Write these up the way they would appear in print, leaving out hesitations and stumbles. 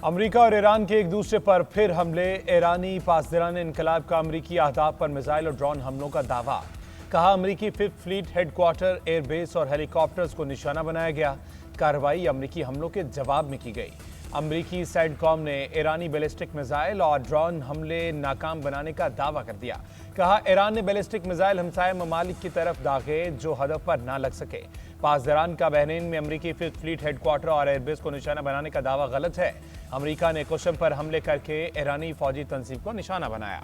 America और Iran के एक दूसरे पर फिर हमले। ईरानी पासदारान इनकलाब का अमेरिकी अहदाफ पर मिसाइल और ड्रोन हमलों का दावा। कहा अमेरिकी फिफ्थ फ्लीट हेडक्वार्टर, एयरबेस और हेलीकॉप्टर्स को निशाना बनाया गया। कार्रवाई अमेरिकी हमलों के जवाब में की गई। अमेरिकी सैडकॉम ने ईरानी बैलिस्टिक मिसाइल और ड्रोन हमले नाकाम बनाने का दावा कर दिया। कहा ईरान ने बैलिस्टिक मिसाइल हमसाय ममालिक की तरफ दागे जो हदफ पर ना लग सके। पासदारान का बहरीन में अमेरिकी फिफ्थ फ्लीट हेडक्वार्टर और एयरबेस को निशाना बनाने का दावा गलत है। अमेरिका ने कुशम पर हमले करके ईरानी फौजी तंजीम को निशाना बनाया।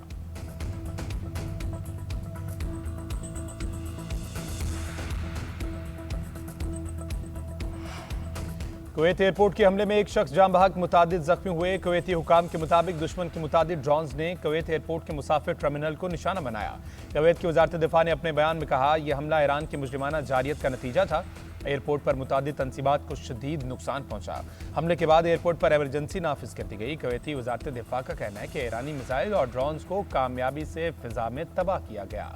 कुवैत एयरपोर्ट के हमले में एक शख्स जाम बहक, मुतादिद जख्मी हुए। कुवैती हुकाम के मुताबिक दुश्मन के मुतादिद ड्रोन्स ने कुवैत एयरपोर्ट के मुसाफिर टर्मिनल को निशाना बनाया। कुवैत की वजारत दिफा ने अपने बयान में कहा यह हमला ईरान की मुजरिमाना जारियत का नतीजा था। एयरपोर्ट पर मुतादिद तंसीबात को शदीद नुकसान पहुंचा। हमले के बाद एयरपोर्ट पर एमरजेंसी नाफिज कर दी गई। कुवैती वजारत दिफा का कहना है कि ईरानी मिसाइल और ड्रोन्स को कामयाबी से फिजा में तबाह किया गया।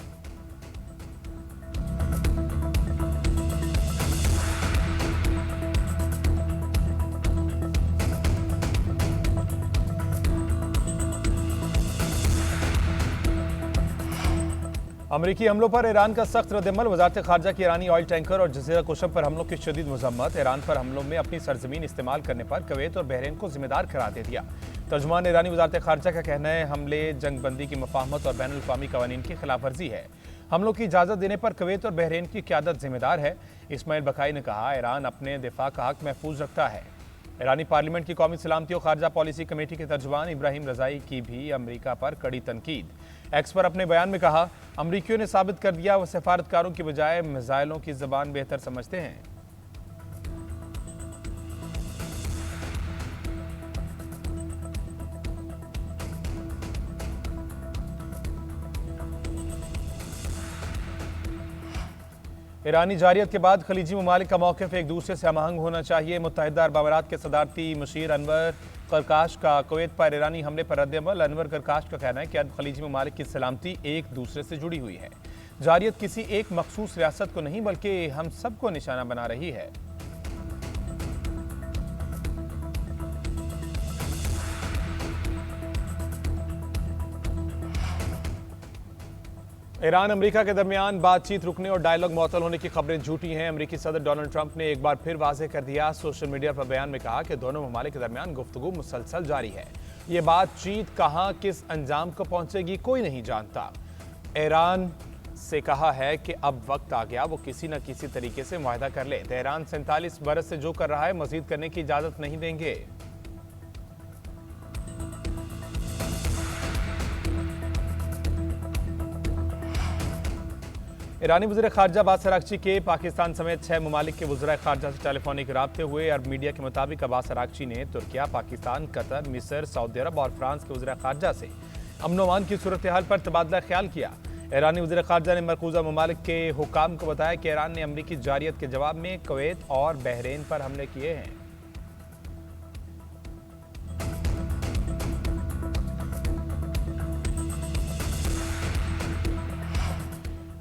अमेरिकी हमलों पर ईरान का सख्त रद्दअमल। वजारत खारजा की ईरानी ऑयल टैंकर और जजीरा कुशम पर हमलों की शदीद मजम्मत। ईरान पर हमलों में अपनी सरजमीन इस्तेमाल करने पर कुवैत और बहरीन को जिम्मेदार करार दे दिया। तर्जुमान ईरानी वजारत खारजा का कहना है हमले जंगबंदी की मफाहमत और बैनुल अक़वामी कवानीन की खिलाफ वर्जी है। हमलों की इजाज़त देने पर कुवैत और बहरीन की क़यादत जिम्मेदार है। इस्माइल बकाई ने कहा ईरान अपने दिफा का हक महफूज रखता है। ईरानी पार्लियामेंट की कौमी सलामती और खारजा पॉलिसी कमेटी के तर्जुमान इब्राहिम रजाई की भी अमेरिका पर कड़ी तनकीद। एक्स पर अपने बयान में कहा अमरीकियों ने साबित कर दिया वो सफारतकारों की बजाय मिसाइलों की ज़बान बेहतर समझते हैं। ईरानी जारियत के बाद खलीजी ममालिक का मौक़िफ़ एक दूसरे से हमआहंग होना चाहिए। मुत्तहिदा अरब अमारात के सदारती मशीर अनवर करकाश का कुवैत पर ईरानी हमले पर रद्दअमल। अनवर करकाश का कहना है कि अरब खलीजी ममालिक की सलामती एक दूसरे से जुड़ी हुई है। जारियत किसी एक मखसूस रियासत को नहीं बल्कि हम सबको निशाना बना रही है। ईरान अमेरिका के दरमियान बातचीत रुकने और डायलॉग मुअत्तल होने की खबरें झूठी हैं। अमेरिकी सदर डोनाल्ड ट्रंप ने एक बार फिर वाज़ेह कर दिया। सोशल मीडिया पर बयान में कहा कि दोनों ममालिक के दरमियान गुफ्तगू मुसलसल जारी है। ये बातचीत कहाँ किस अंजाम को पहुंचेगी कोई नहीं जानता। ईरान से कहा है कि अब वक्त आ गया वो किसी न किसी तरीके से मुआहदा कर ले। तेहरान 47 बरस से जो कर रहा है मजीद करने की इजाज़त नहीं देंगे। ईरानी वज़ीर ख़ारजा अब्बास अराग़ची के पाकिस्तान समेत 6 ममालिक के वज़राए ख़ारजा से टेलीफोनिक राब्ते हुए। अरब मीडिया के मुताबिक अब्बास अराग़ची ने तुर्किया, पाकिस्तान, कतर, मिस्र, सऊदी अरब और फ्रांस के वज़ीर ख़ारजा से अमन व अमान की सूरत हाल पर तबादला ख्याल किया। ईरानी वज़ीर ख़ारजा ने मरकूज़ा ममालिक के हुकाम को बताया कि ईरान ने अमरीकी जारियत के जवाब में कुवैत और बहरीन पर हमले किए हैं।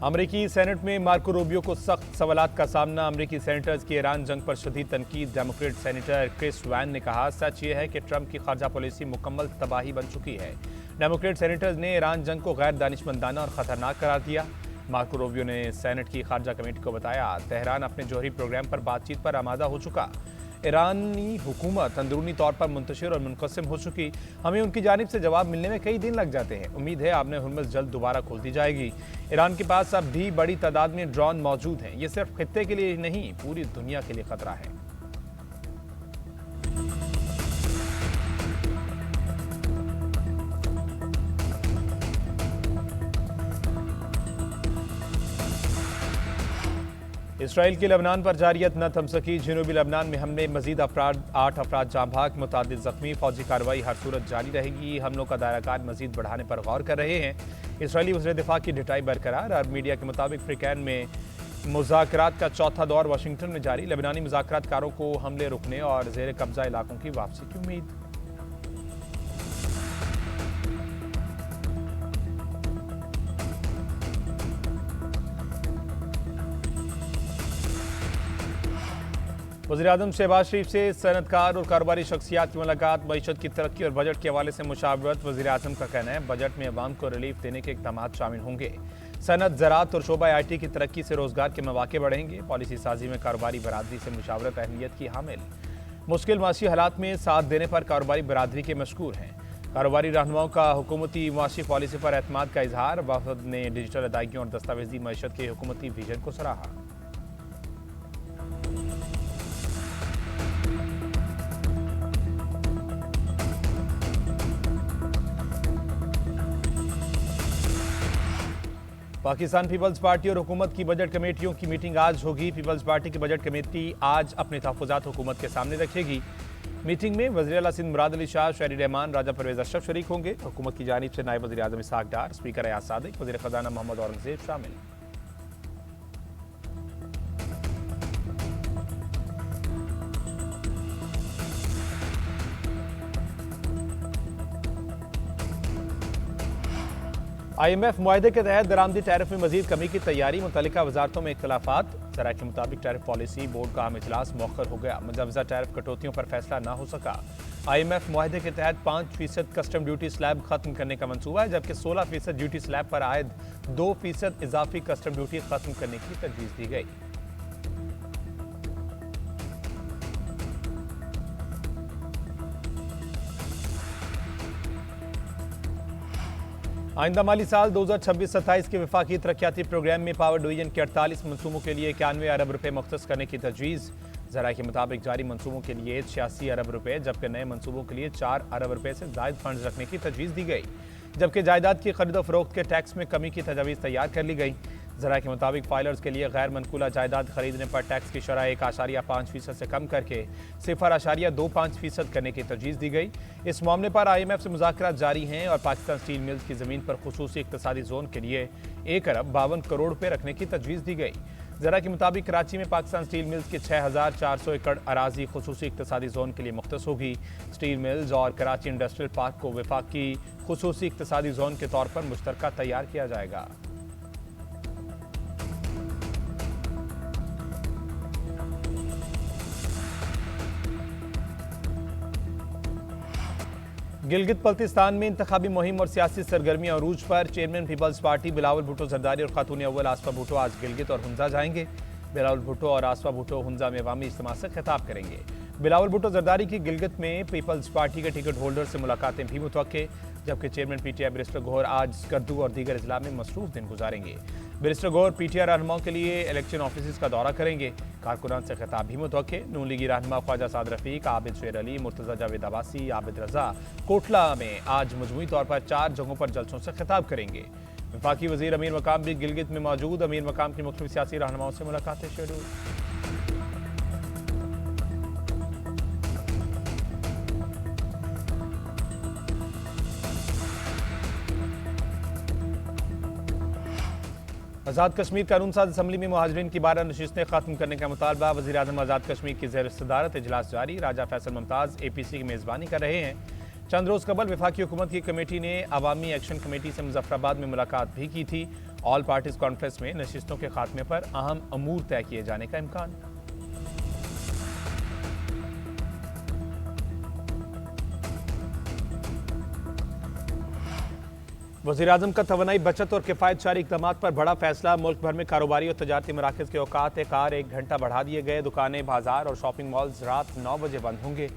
अमरीकी सेनेट में मार्को रूबियो को सख्त सवालात का सामना। अमरीकी सेनेटर्स की ईरान जंग पर शदीद तनकीद। डेमोक्रेट सेनेटर क्रिस वैन ने कहा सच ये है कि ट्रंप की खारजा पॉलिसी मुकम्मल तबाही बन चुकी है। डेमोक्रेट सेनेटर्स ने ईरान जंग को गैर दानिशमंदाना और ख़तरनाक करार दिया। मार्को रूबियो ने सेनेट की खारजा कमेटी को बताया तेहरान अपने जौहरी प्रोग्राम पर बातचीत पर आमादा हो चुका। ईरानी हुकूमत अंदरूनी तौर पर मुंतशिर और मुनक़सिम हो चुकी। हमें उनकी जानिब से जवाब मिलने में कई दिन लग जाते हैं। उम्मीद है आपने हुर्मुज़ जल्द दोबारा खोल दी जाएगी। ईरान के पास अब भी बड़ी तादाद में ड्रोन मौजूद हैं। ये सिर्फ खित्ते के लिए नहीं पूरी दुनिया के लिए खतरा है। इसराइल की लबनान पर जारियत न थम सकी। जनूबी लबनान में हमले मजीद 8 अफराद जाँ भाग, मुतादिद जख्मी। फौजी कार्रवाई हर सूरत जारी रहेगी। हमलों का दायराकार मजीद बढ़ाने पर गौर कर रहे हैं। इसराइली वज़ीर दिफा की ढिठाई बरकरार। अरब मीडिया के मुताबिक फ्रिकैन में मुज़ाकरात का चौथा दौर वाशिंगटन में जारी। लबनानी मुज़ाकरातकारों को हमले रुकने और ज़ेर कब्जा इलाकों की वापसी की उम्मीद। वज़ीर-ए-आज़म शहबाज शरीफ से सनअतकार और कारोबारी शख्सियात की मुलाकात। मईशत की तरक्की और बजट के हवाले से मुशावरत। वज़ीर-ए-आज़म का कहना है बजट में अवाम को रिलीफ देने के इक़दाम शामिल होंगे। सनत, ज़राअत और शोबा IT की तरक्की से रोज़गार के मौके बढ़ेंगे। पॉलिसी साजी में कारोबारी बरादरी से मुशावरत अहमियत की हामिल। मुश्किल माशी हालात में साथ देने पर कारोबारी बरादरी के मशकूर हैं। कारोबारी रहनुमाओं का हुकूमती माशी पॉलिसी पर एतमाद का इजहार। वफद ने डिजिटल अदायगियों और दस्तावेजी मईशत के हुकूमती विजन को सराहा। पाकिस्तान पीपल्स पार्टी और हुकूमत की बजट कमेटियों की मीटिंग आज होगी। पीपल्स पार्टी की बजट कमेटी आज अपने तहफ़्फ़ुज़ात हुकूमत के सामने रखेगी। मीटिंग में वज़ीर आला सिंध मुराद अली शाह, शहरी रहमान, राजा परवेज़ अशरफ शरीक होंगे। हुकूमत की जानिब से नायब वज़ीर आज़म इसहाक़ डार, स्पीकर अयाज सादिक, वज़ीर ख़ज़ाना मोहम्मद औरंगज़ेब शामिल। IMF मुआहदे के तहत दरामदी टैरिफ में मजीद कमी की तैयारी। मुतल्लिका वजारतों में इख्तलाफात। ज़राए के मुताबिक टैरिफ पॉलिसी बोर्ड का अहम इजलास मौखर हो गया। मुजवज़ा टैरिफ कटौतियों पर फैसला ना हो सका। IMF मुआहदे के तहत 5% कस्टम ड्यूटी स्लैब खत्म करने का मंसूबा है, जबकि 16% ड्यूटी स्लैब पर आयद 2% इजाफी कस्टम ड्यूटी खत्म करने की तजवीज़ दी गई। आइंदा माली साल 2026-27 के वफाकी तरक्याती प्रोग्राम में पावर डिवीजन के 48 मनसूबों के लिए 91 अरब रुपए मुख्तस करने की तजवीज़। ज़राए के मुताबिक जारी मनसूबों के लिए 86 अरब रुपए, जबकि नए मनसूबों के लिए 4 अरब रुपए से जायद फंड रखने की तजवीज़ दी गई। जबकि जायदाद की खरीद फरोख्त के टैक्स में कमी की तजवीज़ तैयार कर ली गई। ज़राए के मुताबिक फाइलर्स के लिए गैर मनकूला जायदाद खरीदने पर टैक्स की शरह 1.5% से कम करके 0.25% करने की तजवीज़ दी गई। इस मामले पर IMF से मुज़ाकरात जारी हैं और पाकिस्तान स्टील मिल्स की ज़मीन पर खुसूसी इक़्तिसादी जोन के लिए 1 अरब 52 करोड़ रुपये रखने की तजवीज़ दी गई। ज़रा के मुताबिक कराची में पाकिस्तान स्टील मिल्स की 6,400 एकड़ अराजी खुसूसी इक़्तिसादी जोन के लिए मुख्तस होगी। स्टील मिल्स और कराची इंडस्ट्रियल पार्क को वफाकी खुसूसी इक़्तिसादी जोन के तौर पर मुश्तरका तैयार किया जाएगा। गिलगित बल्तिस्तान में इंतखाबी मुहिम और सियासी सरगर्मियां अरूज पर। Chairman Peoples Party Bilawal Bhutto Zardari और खातून अव्वल आसफा भुट्टो आज गिलगित और हुंजा जाएंगे। बिलावल भुट्टो और आसफा भुट्टो हुंजा में अवामी इज्तिमा से खिताब करेंगे। बिलावल भुट्टो जरदारी की गिलगित में पीपल्स पार्टी के टिकट होल्डर से मुलाकातें भी मुतवक्के, जबकि चेयरमैन PTI बैरिस्टर गौहर आज स्कर्दू और दीगर अजला में मसरूफ दिन गुजारेंगे। बैरिस्टर गौहर PTI रहनुमाओं के लिए इलेक्शन ऑफिस का दौरा करेंगे। कारकुनान से खिताब भी मुतवक्के। नून लीगी रहनुमा ख्वाजा साद रफीक, आबिद शेर अली, मुर्तज़ा जावेद अब्बासी, आबिद रजा कोटला में आज मजमूई तौर पर 4 जगहों पर जलसों से खिताब करेंगे। वफाकी वज़ीर अमीर मकाम भी गिलगित में मौजूद। अमीर मकाम की मुख्तलिफ सियासी रहनुमाओं से मुलाकातें शेड्यूल। आज़ाद कश्मीर कानून साज असम्बली में मुहाजिरीन की 12 नशिस्तें खत्म करने का मुतालबा। वज़ीर आज़म आज़ाद कश्मीर की ज़ेर सदारत इजलास जारी। राजा फैसल मुमताज़ APC की मेज़बानी कर रहे हैं। चंद रोज़ कबल वफाकी हुकूमत की कमेटी ने अवामी एक्शन कमेटी से मुजफ्फराबाद में मुलाकात भी की थी। ऑल पार्टीज़ कॉन्फ्रेंस में नशिस्तों के खात्मे पर अहम अमूर तय किए जाने का इम्कान। वज़ीर-ए-आज़म का तवानाई बचत और किफ़ायत शारी इक़दामात पर बड़ा फैसला। मुल्क भर में कारोबारी और तजारती मराकज़ के औकात कार 1 घंटा बढ़ा दिए गए। दुकानें, बाजार और शॉपिंग मॉल्स रात 9 बजे बंद होंगे।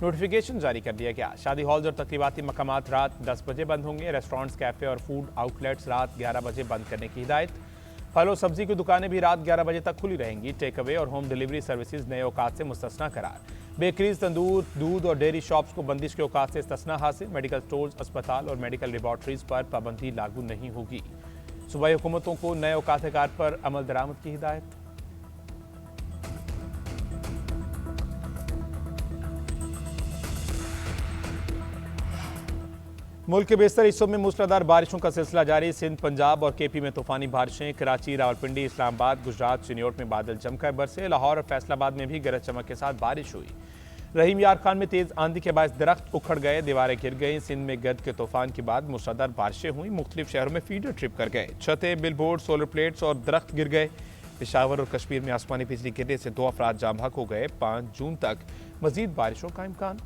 नोटिफिकेशन जारी कर दिया गया। शादी हॉल्स और तकरीबाती मकामात रात 10 बजे बंद होंगे। रेस्टोरेंट्स, कैफ़े और फूड आउटलेट्स रात 11 बजे बंद करने की हिदायत। फल और सब्जी की दुकानें भी रात 11 बजे तक खुली रहेंगी। टेक अवे और होम डिलीवरी सर्विसेज नए औकात से मुस्तस्ना करार। बेकरीज, तंदूर, दूध और डेयरी शॉप्स को बंदिश के औकात से इस्तिस्ना हासिल। मेडिकल स्टोर्स, अस्पताल और मेडिकल लेबॉर्ट्रीज पर पाबंदी लागू नहीं होगी। सूबाई हुकूमतों को नए औकात कार पर अमल दरामद की हिदायत। मुल्क के बेशतर हिस्सों में मूसलाधार बारिशों का सिलसिला जारी। सिंध, पंजाब और KP में तूफानी बारिशें। कराची, रावलपिंडी, इस्लामाबाद, गुजरात, चिन्योट में बादल जमकर बरसे। लाहौर और फैसलाबाद में भी गरज चमक के साथ बारिश हुई। रहीम यार खान में तेज आंधी के बायस दरख्त उखड़ गए, दीवारें गिर गई। सिंध में गर्द के तूफान के बाद मूसलाधार बारिशें हुई। मुख्तलिफ शहरों में फीडर ट्रिप कर गए। छतें, बिलबोर्ड, सोलर प्लेट्स और दरख्त गिर गए। पेशावर और कश्मीर में आसमानी बिजली गिरने से 2 अफराद जाँ बहक हो गए। 5 जून तक मजीद बारिशों का इम्कान।